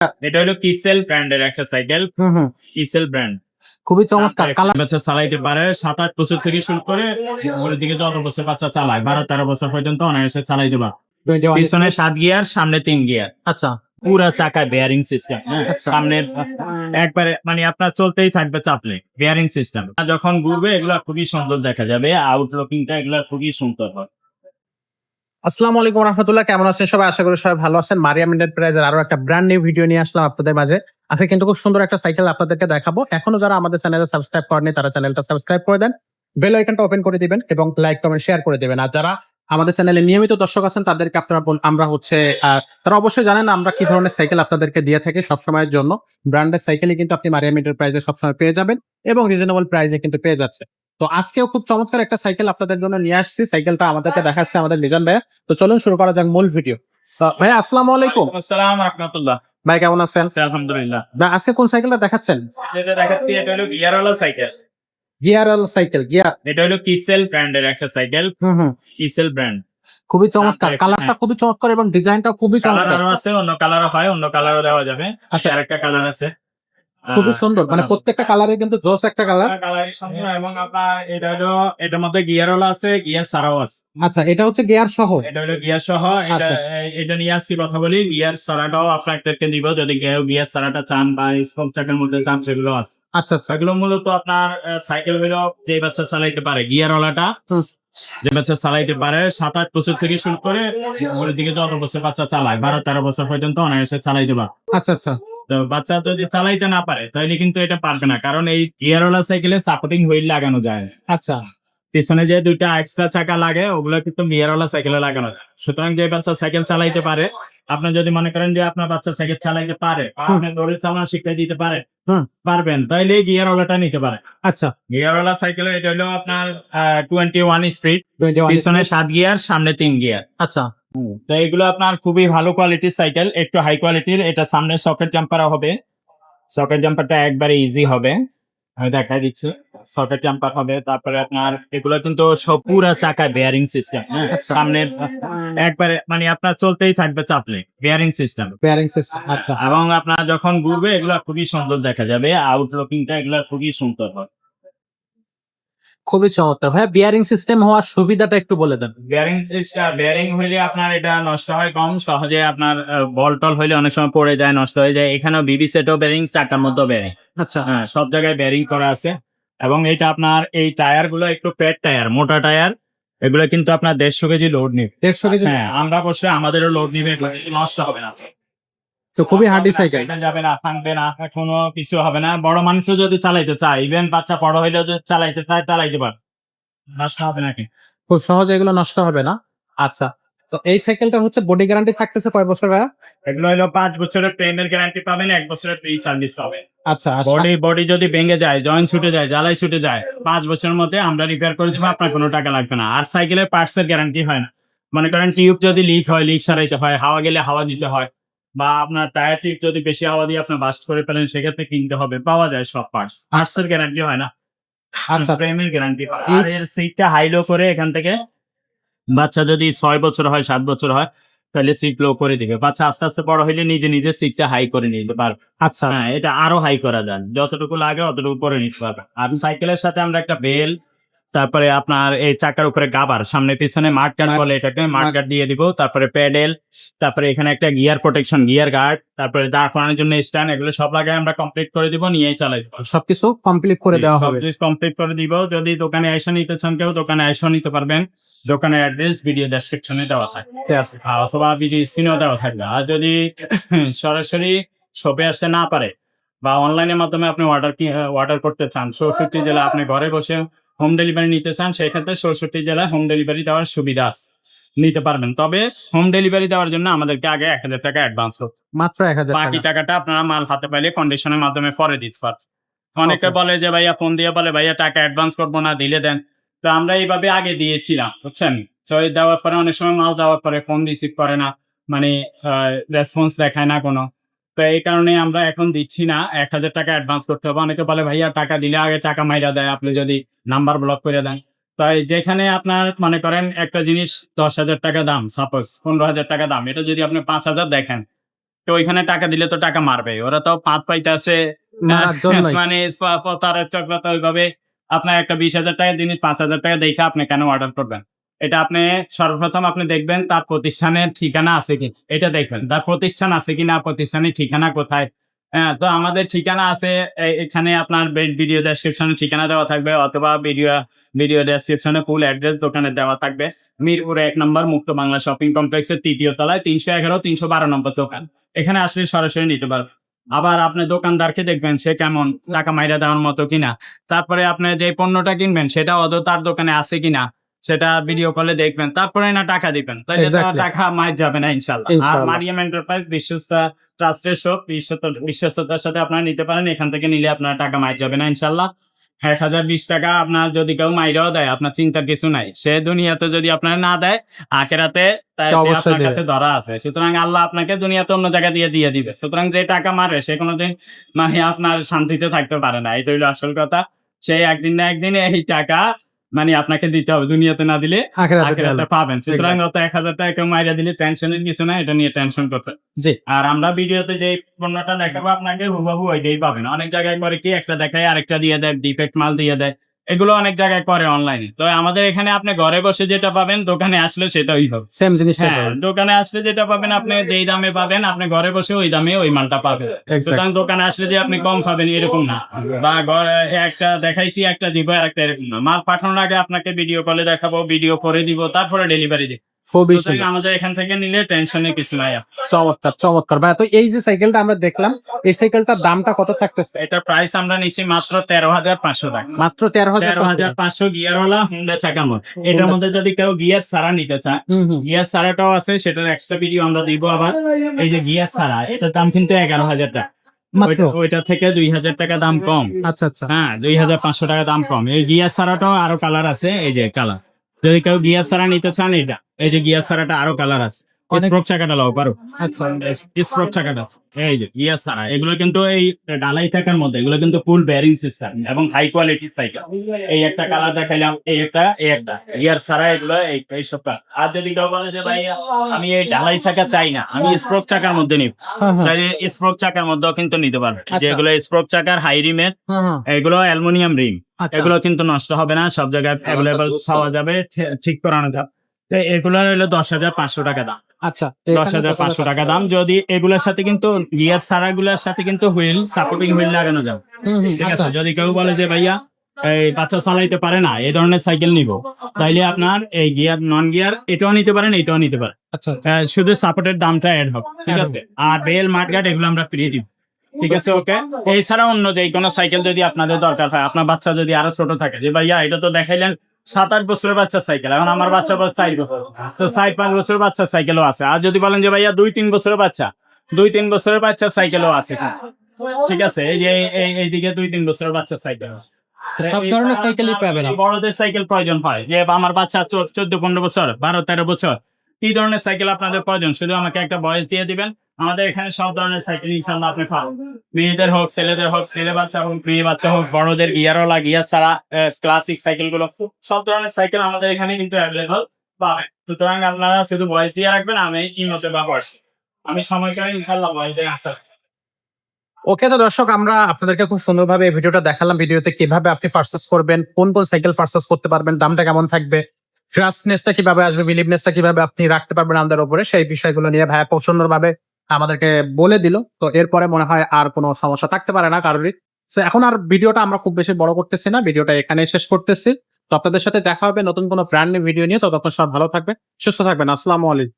এটা হলো কিসেল ব্র্যান্ডের একটা সাইকেল। কিসেল ব্র্যান্ড খুবই চমৎকার কালার। বাচ্চা চালাইতে পারে 7-8 বছর থেকে শুরু করে ওর দিকে যত বছর বাচ্চা চালায় 12-13 বছর পর্যন্ত অনায়াসে চালাইতে পারে। পিছনে 7 গিয়ার, সামনে 3 গিয়ার। আচ্ছা পুরা চাকায় বেয়ারিং সিস্টেম। সামনে একবারে মানে আপনার চলতেই থাকবে চাপলে বেয়ারিং সিস্টেম। যখন ঘুরবে এগুলা খুবই সুন্দর দেখা যাবে, আউটলুকিংটা এগুলা খুবই সুন্দর হয়। আসসালামু আলাইকুম রহমতুল্লাহ, কেমন আছেন সবাই? আশা করি সবাই ভালো আছেন। মারিয়াম এন্টারপ্রাইজের আরো একটা ব্র্যান্ড নিউ ভিডিও নিয়ে আসলাম আপনাদের মাঝে। আজকে কিন্তু খুব সুন্দর একটা সাইকেল আপনাদেরকে দেখাবো। এখনো যারা আমাদের চ্যানেলে সাবস্ক্রাইব করেনি তারা চ্যানেলটা সাবস্ক্রাইব করে দেন, বেল আইকনটা ওপেন করে দিবেন এবং লাইক কমেন্ট শেয়ার করে দিবেন। আর যারা আমাদের চ্যানেলে নিয়মিত দর্শক আছেন তাদেরকে আপনারা আমরা হচ্ছে তারা অবশ্যই জানেন আমরা কি ধরনের সাইকেল আপনাদেরকে দিয়ে থাকি সবসময়ের জন্য। ব্র্যান্ডের সাইকেলই কিন্তু আপনি মারিয়াম এন্টারপ্রাইজে সবসময় পেয়ে যাবেন এবং রিজনেবল প্রাইসে কিন্তু পেয়ে যাচ্ছে। তো আজকেও খুব চমৎকার একটা সাইকেল আপনাদের জন্য নিয়ে আসছি। সাইকেলটা আমাদেরকে দেখাচ্ছে আমাদের লিজন ভাইয়া। তো চলুন শুরু করা যাক মূল ভিডিও। ভাইয়া আসসালামু আলাইকুম। আসসালাম রাহমাতুল্লাহ। ভাই কেমন আছেন? আলহামদুলিল্লাহ। ভাই আজকে কোন সাইকেলটা দেখাচ্ছেন? যেটা দেখাচ্ছি এটা হলো গিয়ারওয়ালা সাইকেল। গিয়ারওয়ালা সাইকেল। গিয়ার এটা হলো কিসেল ব্র্যান্ডের একটা সাইকেল। কিসেল ব্র্যান্ড খুবই চমৎকার, কালারটা খুবই চমৎকার এবং ডিজাইনটা খুবই কালার চমৎকার। আরো আছে, অন্য কালারও হয়, অন্য কালারও দেওয়া যাবে। আচ্ছা। আরেকটা কালার আছে খুবই সুন্দর, মানে প্রত্যেকটা কালারে কিন্তু জোস একটা কালার। কালারই সুন্দর। এবং আপনার এটা হলো এটার মধ্যে গিয়ারওয়ালা আছে, গিয়ার ছাড়াও আছে। আচ্ছা, এটা হচ্ছে গিয়ার সহ। এটা হলো গিয়ার সহ। আচ্ছা। এটা নিয়ে আজকে কথা বলি। গিয়ার ছাড়াটাও আপনাদেরকে দিব, যদি কেউ গিয়ার ছাড়াটা চান বা স্পোক চাকার মধ্যে চান সেগুলো আছে। আচ্ছা আচ্ছা। এগুলো মূলত আপনার সাইকেল হলো যে বাচ্চা চালাইতে পারে, গিয়ারওয়ালাটা যে বাচ্চা চালাইতে পারে 7-8 বছর থেকে শুরু করে ওর দিকে যত বছর বাচ্চা চালায় 12-13 বছর পর্যন্ত অনায়াসে চালাইতে পারে। আচ্ছা আচ্ছা। তো বাচ্চা যদি চালাইতে না পারে তাহলে কিন্তু এটা পারবে না, কারণ এই গিয়ারওয়ালা সাইকেলে সাপোর্টিং হুইল লাগানো যায় না। আচ্ছা। পিছনে যে দুইটা এক্সট্রা চাকা লাগে ওগুলো কিন্তু গিয়ারওয়ালা সাইকেলে লাগানো যায়। সুতরাং যে বাচ্চা সাইকেল চালাইতে পারে, আপনার যদি মনে করেন যে আপনার বাচ্চা সাইকেল চালাইতে পারে, আপনি দড়ি চালানো শিখতে দিতে পারে পারবেন, তাইলে গিয়ারওয়ালাটা নিতে পারে। আচ্ছা। গিয়ারওয়ালা সাইকেল এটা হলো আপনার 21 স্পিড, পিছনে 7 গিয়ার, সামনে 3 গিয়ার। আচ্ছা। তো এগুলো আপনার খুবই ভালো কোয়ালিটির সাইকেল, একটু হাই কোয়ালিটির। এটা সামনে সকেট জাম্পার হবে, সকেট জাম্পারটা একবারে ইজি হবে, আমি দেখাই দিচ্ছি। সকেট জাম্পার হবে। তারপরে আপনার এগুলো কিন্তু সব পুরা চাকায় বেয়ারিং সিস্টেম। সামনে একবারে মানে আপনার চলতেই থাকবে চাপলে বেয়ারিং সিস্টেম। Bearing system. আচ্ছা। এবং আপনার যখন ঘুরবে এগুলো খুবই সুন্দর দেখা যাবে, আউটলুকিংটা এগুলো খুবই সুন্দর হয়। খুবই চমৎকার। ভাইয়া বিয়ারিং সিস্টেম হওয়ার সুবিধাটা একটু বলে দেন। বেয়ারিং হইলে আপনার এটা নষ্ট হয় কম সহজে। আপনার বল টল হইলে অনেক সময় পড়ে যায়, নষ্ট হয়ে যায়। এখানেও বিবি সেটও বেয়ারিং, চাকার মধ্যে বেয়ারিং। আচ্ছা। হ্যাঁ, সব জায়গায় বেয়ারিং করা আছে। এবং এটা আপনার এই টায়ার গুলো একটু পেট টায়ার, মোটা টায়ার। এগুলো কিন্তু আপনার 150 কেজি লোড নিবে। 150 কেজি? হ্যাঁ, আমরা অবশ্যই আমাদেরও লোড নিবে, নষ্ট হবে না। তো খুবই হার্ডি সাইকেল। এটা যাবে না, ভাঙবে না, কোনো কিছু হবে না। বড় মানুষও যদি চালাইতে চায়, ইভেন বাচ্চা বড় হইলেও যদি চালাইতে চায় চালাইতে পারে, নষ্ট হবে নাকি। খুব সহজে এগুলো নষ্ট হবে না। আচ্ছা। তো এই সাইকেলটা হচ্ছে বডি গ্যারান্টি থাকতেছে কয় বছর ভাইয়া? এগুলো হলো 5 বছরের প্রেমের গ্যারান্টি পাবেন, 1 বছরের ফ্রি সার্ভিস পাবেন। আচ্ছা। বডি যদি ভেঙে যায়, জয়েন্ট ছুটে যায়, জ্বালাই ছুটে যায়, 5 বছরের মধ্যে আমরা রিপেয়ার করে দিব, আপনার কোনো টাকা লাগবে না। আর সাইকেলের পার্টস এর গ্যারান্টি হয় না। মনে করেন টিউব যদি লিক হয়, লিক সারাইতে হয়, হাওয়া গেলে হাওয়া দিতে হয়, বা আপনার টায়ার টিউব যদি বেশি হাওয়া দিয়ে আপনার বাস্ট করে ফেলেন, সেক্ষেত্রে কিনতে হবে। পাওয়া যায় সব পার্টস এর গ্যারান্টি হয় না। আচ্ছা। প্রেমের গ্যারান্টি। আর এর সিটটা হাই লো করে এখান থেকে বাচ্চা যদি 6 বছর হয়, 7 বছর হয়, তাহলে সিট লো করে দিবে। বাচ্চা আস্তে আস্তে বড় হইলে নিজে নিজে সিটটা হাই করে নিতে পারবে। আচ্ছা। হ্যাঁ, এটা আরো হাই করা যায়, যতটুকু লাগে অতটুকু করে নিতে পারবে। আর সাইকেলের সাথে আমরা একটা বেল, তারপরে আপনার এই চাকার উপরে গাবার, সামনে পিছনে মাড গার্ড বলে এটাকে, মাড গার্ড দিয়ে দিব। তারপরে প্যাডেল, তারপরে এখানে একটা গিয়ার প্রোটেকশন, গিয়ার গার্ড, তারপরে দাঁড় করানোর জন্য স্ট্যান্ড, এগুলো সব লাগাই আমরা কমপ্লিট করে দিব, নিয়েই চালাই দিব। সবকিছু কমপ্লিট করে দেওয়া হবে। কমপ্লিট করে দিব। যদি দোকানে এসে নিতে চান কেউ, দোকানে এসে নিতে পারবেন। দোকানের অ্যাড্রেস ভিডিও ডেসক্রিপশনে দেওয়া থাকবে, অথবা ভিডিও স্ক্রিনেও দেওয়া থাকবে। আর যদি সরাসরি শপে আসতে না পারে বা অনলাইনের মাধ্যমে আপনি অর্ডার করতে চান, 64 জেলা আপনি ঘরে বসে হোম ডেলিভারি নিতে চান, সেক্ষেত্রে 64 জেলায় হোম ডেলিভারি দেওয়ার সুবিধা আছে, নিতে পারবেন। তবে হোম ডেলিভারি দেওয়ার জন্য আমাদেরকে আগে 1000 টাকা অ্যাডভান্স করতে, মাত্র 1000 বাকি টাকা। টাকাটা আপনারা মাল হাতে পাইলে কন্ডিশনের মাধ্যমে পরে দিতে পারবেন। অনেকে বলে যে ভাইয়া ফোন দিয়ে বলে ভাইয়া টাকা অ্যাডভান্স করবো না, দিলে দেন। তো আমরা এইভাবে আগে দিয়েছিলাম, বুঝছেন। তো দেওয়ার পরে অনেক সময় মাল যাওয়ার পরে ফোন রিসিভ করে না, মানে রেসপন্স দেখায় না কোনো। তো এই কারণে আমরা এখন দিচ্ছি না, 1000 টাকা অ্যাডভান্স করতে হবে। অনেকে বলে ভাইয়া টাকা দিলে আগে টাকা মাইরা দেয়, আপনি যদি নাম্বার ব্লক করে দেন। তাই যেখানে আপনার মনে করেন একটা জিনিস 10,000 টাকা দাম, সাপোজ 15,000 টাকা দাম, এটা যদি আপনি 5,000 দেখেন, তো ওইখানে টাকা দিলে তো টাকা মারবে, ওরা তো পাত পাইতে আছে মারার জন্যই। মানে তারা চক্রতা ওইভাবে আপনার একটা 20,000 টাকার জিনিস 5,000 টাকা দেখে আপনি কেন অর্ডার করবেন? এটা আপনি সর্বপ্রথম আপনি দেখবেন তার প্রতিষ্ঠানের ঠিকানা আছে কি, এটা দেখবেন তার প্রতিষ্ঠান আছে কিনা, প্রতিষ্ঠানের ঠিকানা কোথায়। হ্যাঁ, তো আমাদের ঠিকানা আছে এখানে আপনার ভিডিও ডেসক্রিপশনে ঠিকানা দেওয়া থাকবে, অথবা ভিডিও ডেসক্রিপশনে ফুল অ্যাড্রেস দোকানে দেওয়া থাকবে। মিরপুরে 1 নম্বর মুক্ত বাংলা শপিং কমপ্লেক্সের 3য় তলায় 311 312 নম্বর দোকান। এখানে আসলে সরাসরি নিতে পারবেন। আবার আপনি দোকানদারকে দেখবেন সে কেমন, টাকা মাইরা দেওয়ার মতো কিনা। তারপরে আপনি যে পণ্যটা কিনবেন সেটা আদৌ তার দোকানে আছে কিনা সেটা ভিডিও কলে দেখবেন, তারপরে না টাকা দিবেন, তাহলে তো আর Exactly. টাকা মাইর যাবে না ইনশাল্লাহ। আর ইনশাআল্লাহ। মারিয়াম এন্টারপ্রাইজ বিশ্বস্তা ট্রাস্টের শপ, বিশ্বস্ততার সাথে আপনারা নিতে পারেন। এখান থেকে নিলে আপনার টাকা মাইর যাবে না ইনশাল্লাহ। 1,020 টাকা আপনার যদি কেউ মাইরাও দেয়, আপনার চিন্তার কিছু নাই। সে দুনিয়াতে যদি আপনার না দেয়, আখেরাতে সে অবশ্যই আপনার দিবে। কাছে ধরা আছে। সুতরাং আল্লাহ আপনাকে দুনিয়াতে অন্য জায়গা দিয়ে দিবে। সুতরাং যে টাকা মারে সে কোনোদিন মানে আপনার শান্তিতে থাকতে পারে না, এই হইলো আসল কথা। সে একদিন না একদিন এই টাকা মানে আপনাকে দিতে হবে, দুনিয়াতে না দিলে আখেরাতে আখেরাতে দিলে। পাবেন। সুতরাং গত 1,000 টাকা কেউ মাইরা দিলে টেনশনের কিছু না, এটা নিয়ে টেনশন করতে। জি। আর আমরা ভিডিওতে যে পণ্যটা দেখাবো আপনাকে হুবহু ওইটাই পাবেন। অনেক জায়গায় করে কি একটা দেখায় আরেকটা দিয়ে দেয়, ডিফেক্ট মাল দিয়ে দেয়, এগুলো অনেক জায়গায় করে অনলাইনে। তো আমাদের এখানে আপনি ঘরে বসে যেটা পাবেন দোকানে আসলে সেটাই হবে। সেম জিনিসটা হ্যাঁ, দোকানে আসলে যেটা পাবেন আপনি যেই দামে পাবেন, আপনি ঘরে বসে ওই দামে ওই মালটা পাবেন। Exactly. সুতরাং দোকানে আসলে যে আপনি কম পাবেন এরকম না, বা ঘরে একটা দেখাইছি একটা দিব একটা এরকম না। মাল পাঠানোর আগে আপনাকে ভিডিও কলে দেখাবো, ভিডিও করে দিব, তারপরে ডেলিভারি দিব। খুবই সুতরাং সুন্দর। আমাদের এখান থেকে নিলে টেনশনের কিছু নাই। চমৎকার চমৎকার ভাই। তো এই যে সাইকেলটা আমরা দেখলাম, এই সাইকেলটার দামটা কত থাকতেছে? এটার প্রাইস আমরা নিচ্ছি মাত্র 13,500 টাকা। মাত্র 13,000 টাকা। 13,500 গিয়ারওয়ালা হুন্ডা চাকার মধ্যে। এটার মধ্যে যদি কেউ গিয়ার ছাড়া নিতে চায়, গিয়ার ছাড়াটাও আছে, সেটার এক্সট্রা ভিডিও আমরা দিব। আবার এই যে গিয়ার ছাড়া, এটার দাম কিন্তু 11,000 টাকা। মাত্র। ওইটা থেকে 2,000 টাকা দাম কম। আচ্ছা আচ্ছা। হ্যাঁ, 2,500 টাকা দাম কম। এই গিয়ার ছাড়াটাও আরো কালার আছে, এই যে কালার। যদি কেউ গিয়ার ছাড়া নিতে চান, এটা এই যে গিয়ার ছাড়াটা আরো কালার আছে। অনেক- স্প্রোক চাকাটা লাও পারো, আচ্ছা। স্প্রোক চাকাটা এই যে গিয়ার ছাড়া, এগুলো কিন্তু এই ডালাই থাকার মধ্যে এগুলো কিন্তু ফুল বেয়ারিং সিস্টেম এবং হাই কোয়ালিটি সাইকেল। এই একটা কালার দেখাইলাম, এই একটা গিয়ার ছাড়া এগুলো এই সব কালার। আর যদি কেউ বলে যে ভাই আমি এই ডালাই চাকা চাই না, আমি স্প্রোক চাকার মধ্যে নিব, হ্যাঁ, হ্যাঁ। তাহলে স্প্রোক চাকার মধ্যেও কিন্তু নিতে পারবে। আচ্ছা। যেগুলো স্প্রোক চাকার হাই রিমের, হ্যাঁ, হ্যাঁ। এগুলো অ্যালুমিনিয়াম রিম, আচ্ছা। এগুলো কিন্তু নষ্ট হবে না, সব জায়গায় অ্যাভেলেবল পাওয়া যাবে, ঠিক করানো যাবে। তো এগুলো হলো 10,500 টাকা দাম। আচ্ছা। 10,500 টাকা দাম। যদি এগুলোর সাথে কিন্তু গিয়ার ছাড়া গুলার সাথে কিন্তু হুইল, সাপোর্টিং হুইল লাগানো যাবে। ঠিক আছে, আচ্ছা। যদি কেউ বলে যে ভাইয়া এই বাচ্চা চালাইতে পারে না, এই ধরনের সাইকেল নিব, তাইলে আপনার এই গিয়ার নন গিয়ার এটাও নিতে পারেন, এটাও নিতে পারেন। আচ্ছা। শুধু সাপোর্টের দামটা অ্যাড হবে, ঠিক আছে। আর বেল মাঠঘাট এগুলো আমরা ফ্রি দিব, ঠিক আছে, ওকে। এছাড়া অন্য যে কোনো সাইকেল যদি আপনাদের দরকার হয়, আপনার বাচ্চা যদি আরো ছোট থাকে, যে ভাইয়া এটা তো দেখাইলেন 7-8 বছরের বাচ্চার সাইকেল, এখন আমার বাচ্চা বয়স 4 বছর, তো 4-5 বছরের বাচ্চার সাইকেলও আছে। আর যদি বলেন যে ভাইয়া 2-3 বছরের বাচ্চা, 2-3 বছরের বাচ্চার সাইকেলও আছে, ঠিক আছে। এই যে এইদিকে 2-3 বছরের বাচ্চার সাইকেল আছে। সব ধরনের সাইকেলই পাবেন। বড়দের সাইকেল প্রয়োজন হয়, যে আমার বাচ্চা 14-15 বছর, 12-13 বছর, এই ধরনের সাইকেল আপনাদের প্রয়োজন, শুধু আমাকে একটা বয়স দিয়ে দিবেন। আমাদের এখানে সব ধরনের সাইকেল ইনশাআল্লাহ আপনি পাবেন। মেয়েদের হোক, ছেলেদের হোক, ছেলে বাচ্চা হোক, মেয়ে বাচ্চা হোক, বড়দের গিয়ারওয়ালা, গিয়ার ছাড়া ক্লাসিক সাইকেল গুলো, সব ধরনের সাইকেল আমাদের এখানে কিন্তু অ্যাভেলেবল পাবেন। সুতরাং আপনারা শুধু বয়স দিয়ে রাখবেন, আমি কি মতে বা বয়স, আমি সময় করে ইনশাআল্লাহ বয়স দিয়ে আসা। ওকে, তো দর্শক আমরা আপনাদেরকে খুব সুন্দরভাবে এই ভিডিওটা দেখালাম। ভিডিওতে কিভাবে আপনি পারচেস করবেন, কোন কোন সাইকেল পারচেস করতে পারবেন, দামটা কেমন থাকবে, ট্রাস্টনেসটা কিভাবে আসবে, বিলিভনেসটা কিভাবে আপনি রাখতে পারবেন আমাদের উপরে, সেই বিষয়গুলো নিয়ে ভাইয়া খুব সুন্দরভাবে আমাদেরকে বলে দিল। তো এরপরে মনে হয় আর কোনো সমস্যা থাকতে পারে না কারোরই। তো এখন আর ভিডিওটা আমরা খুব বেশি বড় করতেছি না, ভিডিওটা এখানে শেষ করতেছি। তো আপনাদের সাথে দেখা হবে নতুন কোনো ব্র্যান্ড নিউ ভিডিও নিয়ে। ততক্ষণ সব ভালো থাকবে, সুস্থ থাকবেন। আসসালামু আলাইকুম।